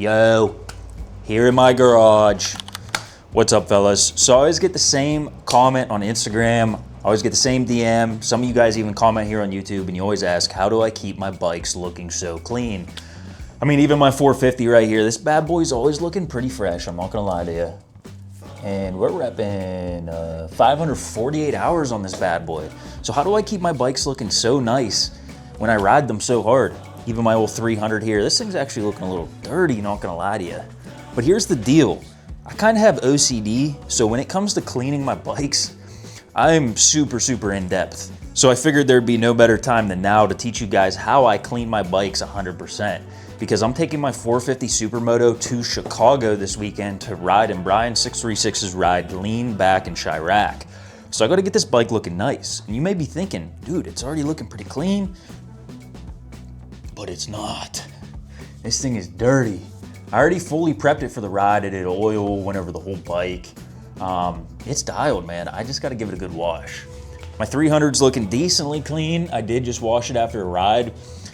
Yo, here in my garage. What's up, fellas? So I always get the same comment on Instagram. I always get the same DM. Some of you guys even comment here on YouTube, and you always ask, how do I keep my bikes looking so clean? I mean, even my 450 right here, this bad boy's always looking pretty fresh, I'm not gonna lie to you. And we're repping 548 hours on this bad boy. So how do I keep my bikes looking so nice when I ride them so hard? Even my old 300 here, this thing's actually looking a little dirty, not gonna lie to you. But here's the deal. I kind of have OCD, so when it comes to cleaning my bikes, I'm super in depth. So I figured there'd be no better time than now to teach you guys how I clean my bikes 100%. Because I'm taking my 450 Supermoto to Chicago this weekend to ride in Brian 636's ride, Lean Back in Chirac. So I gotta get this bike looking nice. And you may be thinking, dude, it's already looking pretty clean. But it's not. This thing is dirty. I already fully prepped it for the ride. I did oil, went over the whole bike. It's dialed, man. I just gotta give it a good wash. My 300's looking decently clean. I did just wash it after a ride.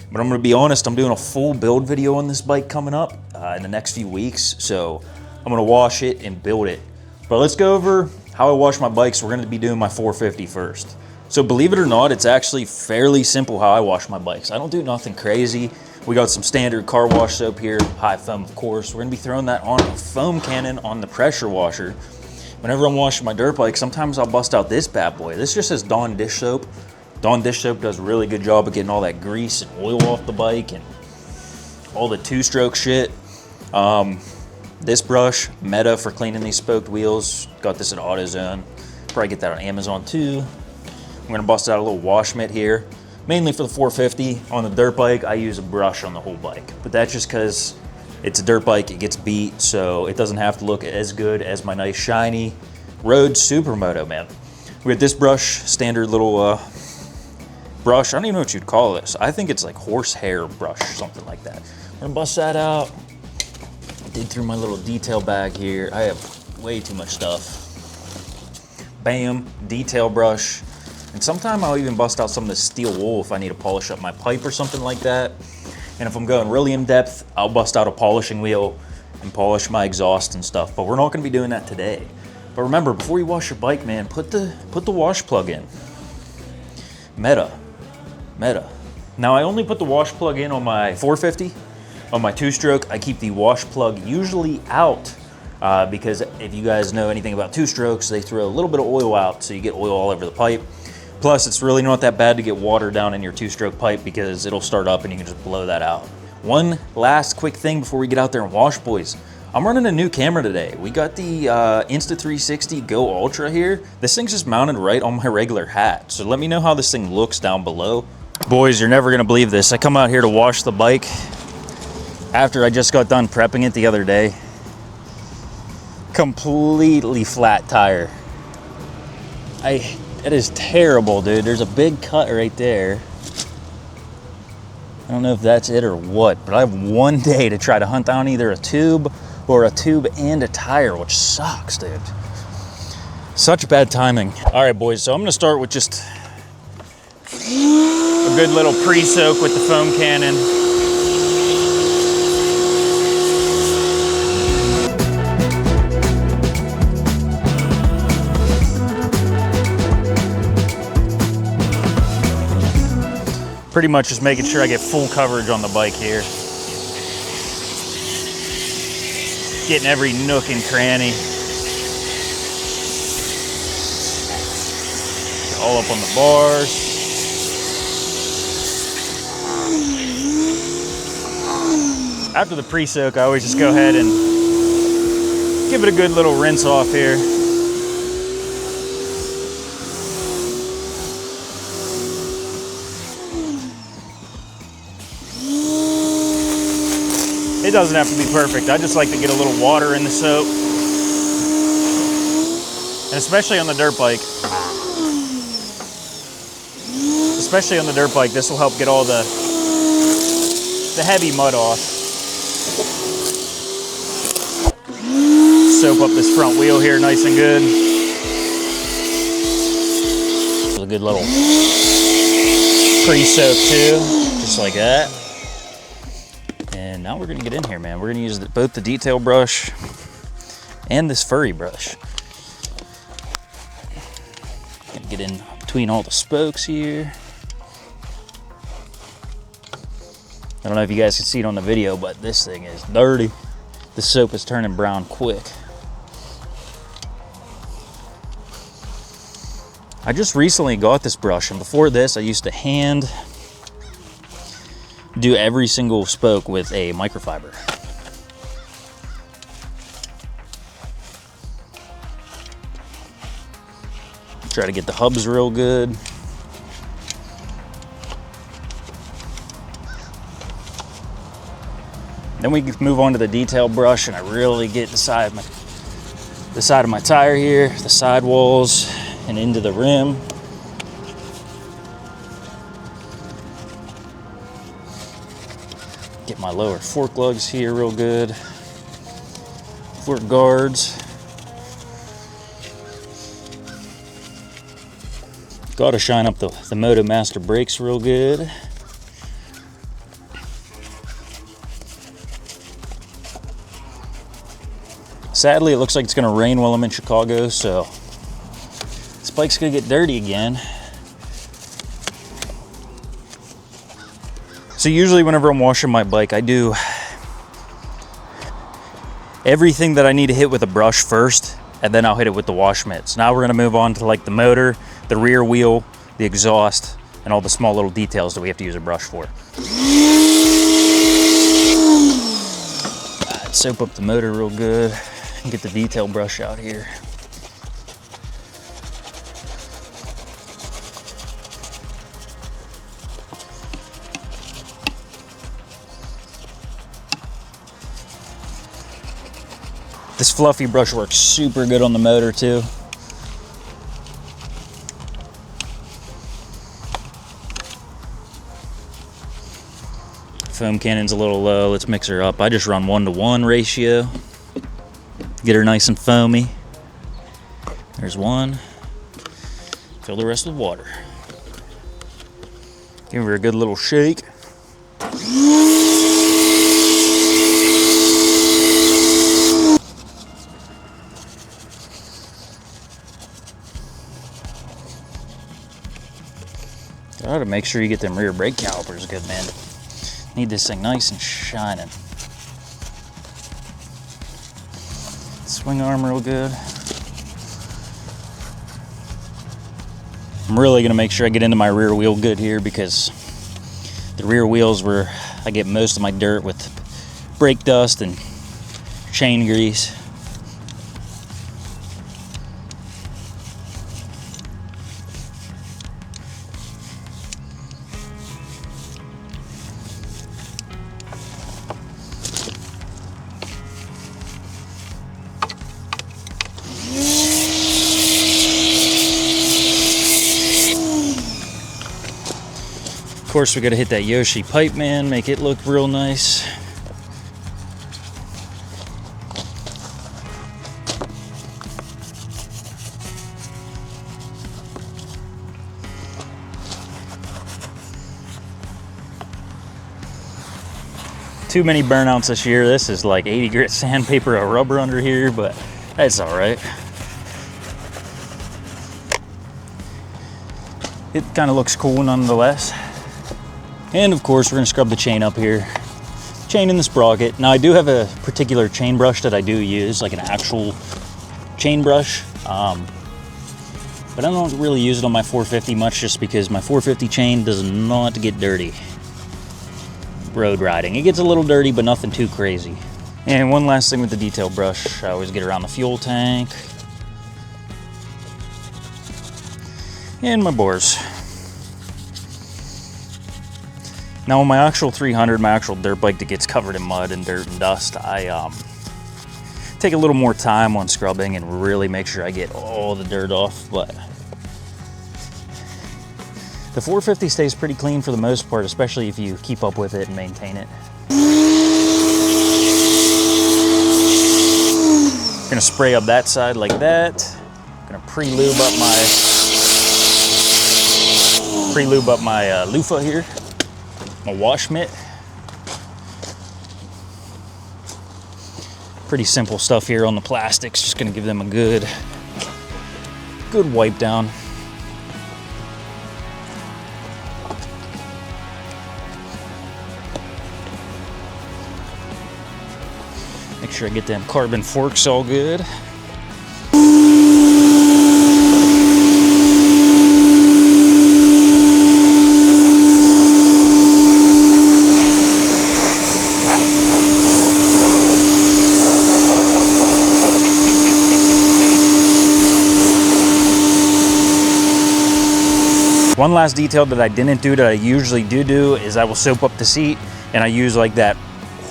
But I'm gonna be honest, I'm doing a full build video on this bike coming up in the next few weeks. So I'm gonna wash it and build it. But let's go over how I wash my bikes. We're gonna be doing my 450 first. So believe it or not, it's actually fairly simple how I wash my bikes. I don't do nothing crazy. We got some standard car wash soap here, high foam of course. We're gonna be throwing that on a foam cannon on the pressure washer. Whenever I'm washing my dirt bike, sometimes I'll bust out this bad boy. This just says Dawn dish soap. Dawn dish soap does a really good job of getting all that grease and oil off the bike and all the two-stroke shit. This brush, Meta, for cleaning these spoked wheels. Got this at AutoZone. Probably get that on Amazon too. I'm gonna bust out a little wash mitt here, mainly for the 450. On the dirt bike, I use a brush on the whole bike, but that's just because it's a dirt bike, it gets beat, so it doesn't have to look as good as my nice shiny road Supermoto, man. We got this brush, standard little brush. I don't even know what you'd call this. I think it's like horsehair brush, something like that. I'm gonna bust that out. Dig through my little detail bag here. I have way too much stuff. Bam, detail brush. And sometimes I'll even bust out some of the steel wool if I need to polish up my pipe or something like that. And if I'm going really in depth, I'll bust out a polishing wheel and polish my exhaust and stuff. But we're not gonna be doing that today. But remember, before you wash your bike, man, put the wash plug in. Meta. Now I only put the wash plug in on my 450. On my two-stroke, I keep the wash plug usually out because if you guys know anything about two-strokes, they throw a little bit of oil out, so you get oil all over the pipe. Plus, it's really not that bad to get water down in your two-stroke pipe because it'll start up and you can just blow that out. One last quick thing before we get out there and wash, boys. I'm running a new camera today. We got the Insta360 Go Ultra here. This thing's just mounted right on my regular hat. So let me know how this thing looks down below. Boys, you're never gonna believe this. I come out here to wash the bike after I just got done prepping it the other day. Completely flat tire. It is terrible, dude. There's a big cut right there. I don't know if that's it or what, but I have one day to try to hunt down either a tube or a tube and a tire, which sucks, dude. Such bad timing. All right, boys, so I'm gonna start with just a good little pre-soak with the foam cannon. Pretty much just making sure I get full coverage on the bike here. Getting every nook and cranny. All up on the bars. After the pre-soak, I always just go ahead and give it a good little rinse off here. It doesn't have to be perfect. I just like to get a little water in the soap. And especially on the dirt bike. This will help get all the heavy mud off. Soap up this front wheel here nice and good. A good little pre-soak too, just like that. And now we're gonna get in here, man. We're gonna use both the detail brush and this furry brush. Gonna get in between all the spokes here. I don't know if you guys can see it on the video, but this thing is dirty. The soap is turning brown quick. I just recently got this brush, and before this I used to hand do every single spoke with a microfiber. Try to get the hubs real good. Then we move on to the detail brush, and I really get the side of my tire here, the sidewalls, and into the rim. Get my lower fork lugs here real good. Fork guards. Gotta shine up the Moto Master brakes real good. Sadly, it looks like it's gonna rain while I'm in Chicago, so this bike's gonna get dirty again. So usually whenever I'm washing my bike, I do everything that I need to hit with a brush first, and then I'll hit it with the wash mitts. Now we're gonna move on to like the motor, the rear wheel, the exhaust, and all the small little details that we have to use a brush for. Soap up the motor real good. Get the detail brush out here. This fluffy brush works super good on the motor too. Foam cannon's a little low. Let's mix her up. I just run 1-to-1 ratio. Get her nice and foamy. There's one. Fill the rest with water. Give her a good little shake. Gotta make sure you get them rear brake calipers good, man. Need this thing nice and shining. Swing arm real good. I'm really gonna make sure I get into my rear wheel good here, because the rear wheel's where I get most of my dirt with brake dust and chain grease. Of course, we gotta hit that Yoshi pipe, man, make it look real nice. Too many burnouts this year. This is like 80 grit sandpaper or rubber under here, but that's all right. It kind of looks cool nonetheless. And of course, we're gonna scrub the chain up here. Chain in the sprocket. Now I do have a particular chain brush that I do use, like an actual chain brush. But I don't really use it on my 450 much, just because my 450 chain does not get dirty road riding. It gets a little dirty, but nothing too crazy. And one last thing with the detail brush, I always get around the fuel tank and my bores. Now on my actual 300, my actual dirt bike that gets covered in mud and dirt and dust, I take a little more time on scrubbing and really make sure I get all the dirt off, but the 450 stays pretty clean for the most part, especially if you keep up with it and maintain it. Gonna spray up that side like that. Gonna pre-lube up my loofah here, my wash mitt. Pretty simple stuff here on the plastics. Just gonna give them a good wipe down. Make sure I get them carbon forks all good. One last detail that I didn't do that I usually do is I will soap up the seat, and I use like that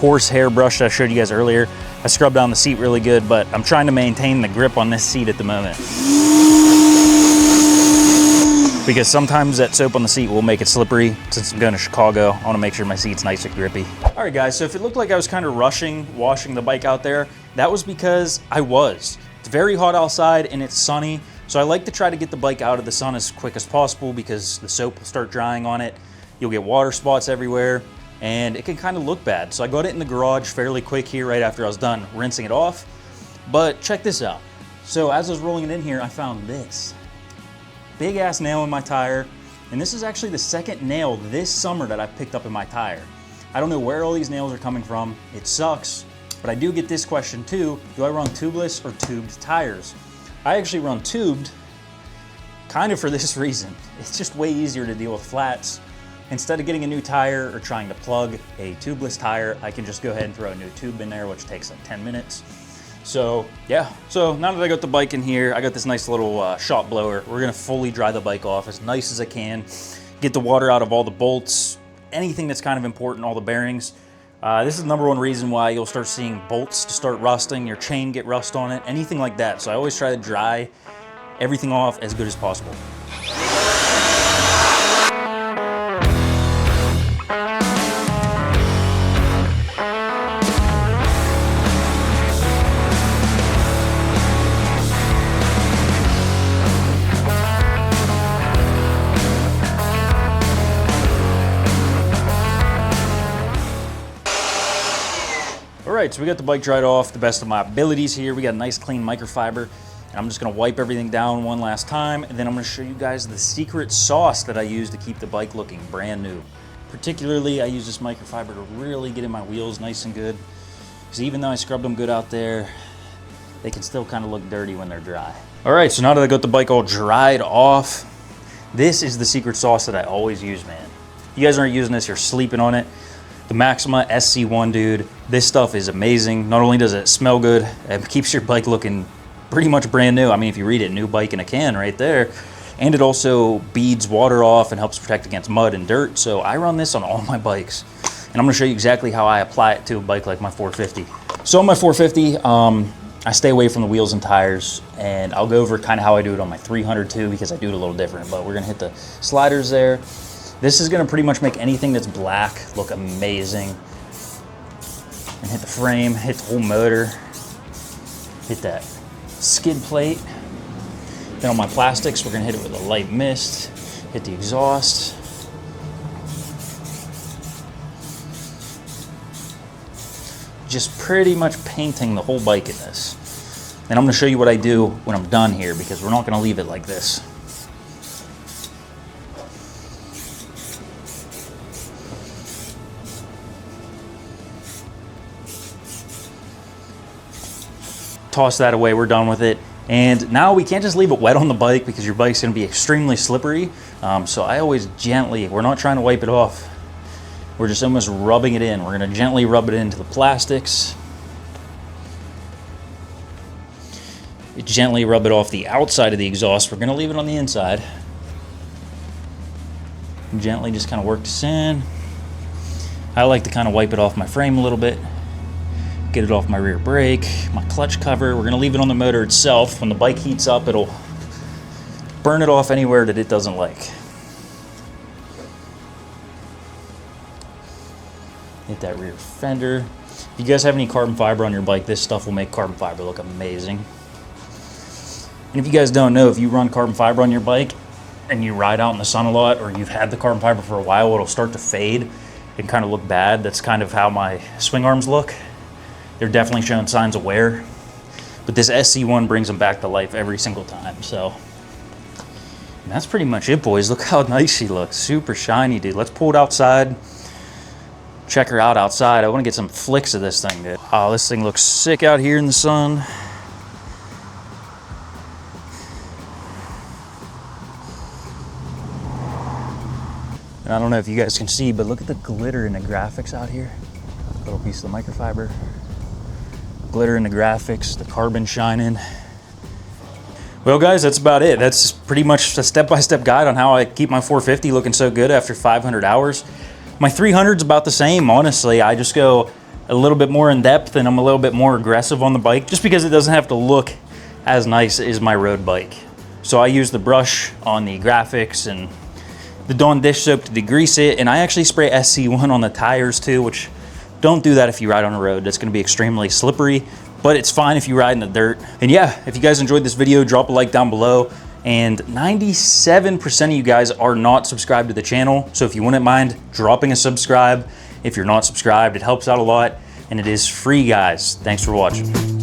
horsehair brush that I showed you guys earlier. I scrub down the seat really good, but I'm trying to maintain the grip on this seat at the moment, because sometimes that soap on the seat will make it slippery. Since I'm going to Chicago, I want to make sure my seat's nice and grippy. All right guys, so if it looked like I was kind of rushing washing the bike out there, that was because I was. It's very hot outside and it's sunny. So I like to try to get the bike out of the sun as quick as possible, because the soap will start drying on it. You'll get water spots everywhere and it can kind of look bad. So I got it in the garage fairly quick here right after I was done rinsing it off. But check this out. So as I was rolling it in here, I found this big ass nail in my tire. And this is actually the second nail this summer that I picked up in my tire. I don't know where all these nails are coming from. It sucks, but I do get this question too. Do I run tubeless or tubed tires? I actually run tubed, kind of for this reason. It's just way easier to deal with flats. Instead of getting a new tire or trying to plug a tubeless tire, I can just go ahead and throw a new tube in there, which takes like 10 minutes. So yeah, so now that I got the bike in here, I got this nice little shop blower. We're gonna fully dry the bike off as nice as I can, get the water out of all the bolts, anything that's kind of important, all the bearings. This is the number one reason why you'll start seeing bolts to start rusting, your chain get rust on it, anything like that. So I always try to dry everything off as good as possible. All right, so we got the bike dried off the best of my abilities here. We got a nice clean microfiber, and I'm just gonna wipe everything down one last time, and then I'm gonna show you guys the secret sauce that I use to keep the bike looking brand new. Particularly, I use this microfiber to really get in my wheels nice and good, because even though I scrubbed them good out there, they can still kind of look dirty when they're dry. All right, so now that I got the bike all dried off, this is the secret sauce that I always use, man. You guys aren't using this, you're sleeping on it. The Maxima SC1, dude. This stuff is amazing. Not only does it smell good, it keeps your bike looking pretty much brand new. I mean, if you read it, new bike in a can right there. And it also beads water off and helps protect against mud and dirt. So I run this on all my bikes. And I'm gonna show you exactly how I apply it to a bike like my 450. So on my 450, I stay away from the wheels and tires, and I'll go over kind of how I do it on my 300 too, because I do it a little different. But we're gonna hit the sliders there. This is gonna pretty much make anything that's black look amazing. And hit the frame, hit the whole motor, hit that skid plate. Then on my plastics, we're gonna hit it with a light mist, hit the exhaust. Just pretty much painting the whole bike in this. And I'm gonna show you what I do when I'm done here, because we're not gonna leave it like this. Toss that away, we're done with it. And now we can't just leave it wet on the bike, because your bike's gonna be extremely slippery. So I always gently, we're not trying to wipe it off. We're just almost rubbing it in. We're gonna gently rub it into the plastics. Gently rub it off the outside of the exhaust. We're gonna leave it on the inside. Gently just kind of work this in. I like to kind of wipe it off my frame a little bit. Get it off my rear brake, my clutch cover. We're gonna leave it on the motor itself. When the bike heats up, it'll burn it off anywhere that it doesn't like. Hit that rear fender. If you guys have any carbon fiber on your bike, this stuff will make carbon fiber look amazing. And if you guys don't know, if you run carbon fiber on your bike and you ride out in the sun a lot, or you've had the carbon fiber for a while, it'll start to fade and kind of look bad. That's kind of how my swing arms look. they're definitely showing signs of wear. But this SC1 brings them back to life every single time. So and that's pretty much it, boys. Look how nice she looks. Super shiny, dude. Let's pull it outside. Check her out outside. I want to get some flicks of this thing, dude. Oh, this thing looks sick out here in the sun. And I don't know if you guys can see, but look at the glitter in the graphics out here. Little piece of the microfiber. Glitter in the graphics, the carbon shining. Well, guys, that's about it. That's pretty much a step-by-step guide on how I keep my 450 looking so good after 500 hours. My 300's about the same, honestly. I just go a little bit more in depth and I'm a little bit more aggressive on the bike just because it doesn't have to look as nice as my road bike. So I use the brush on the graphics and the Dawn dish soap to degrease it, and I actually spray SC1 on the tires too, which don't do that if you ride on a road. That's gonna be extremely slippery, but it's fine if you ride in the dirt. And yeah, if you guys enjoyed this video, drop a like down below. And 97% of you guys are not subscribed to the channel. So if you wouldn't mind dropping a subscribe, if you're not subscribed, it helps out a lot and it is free, guys. Thanks for watching.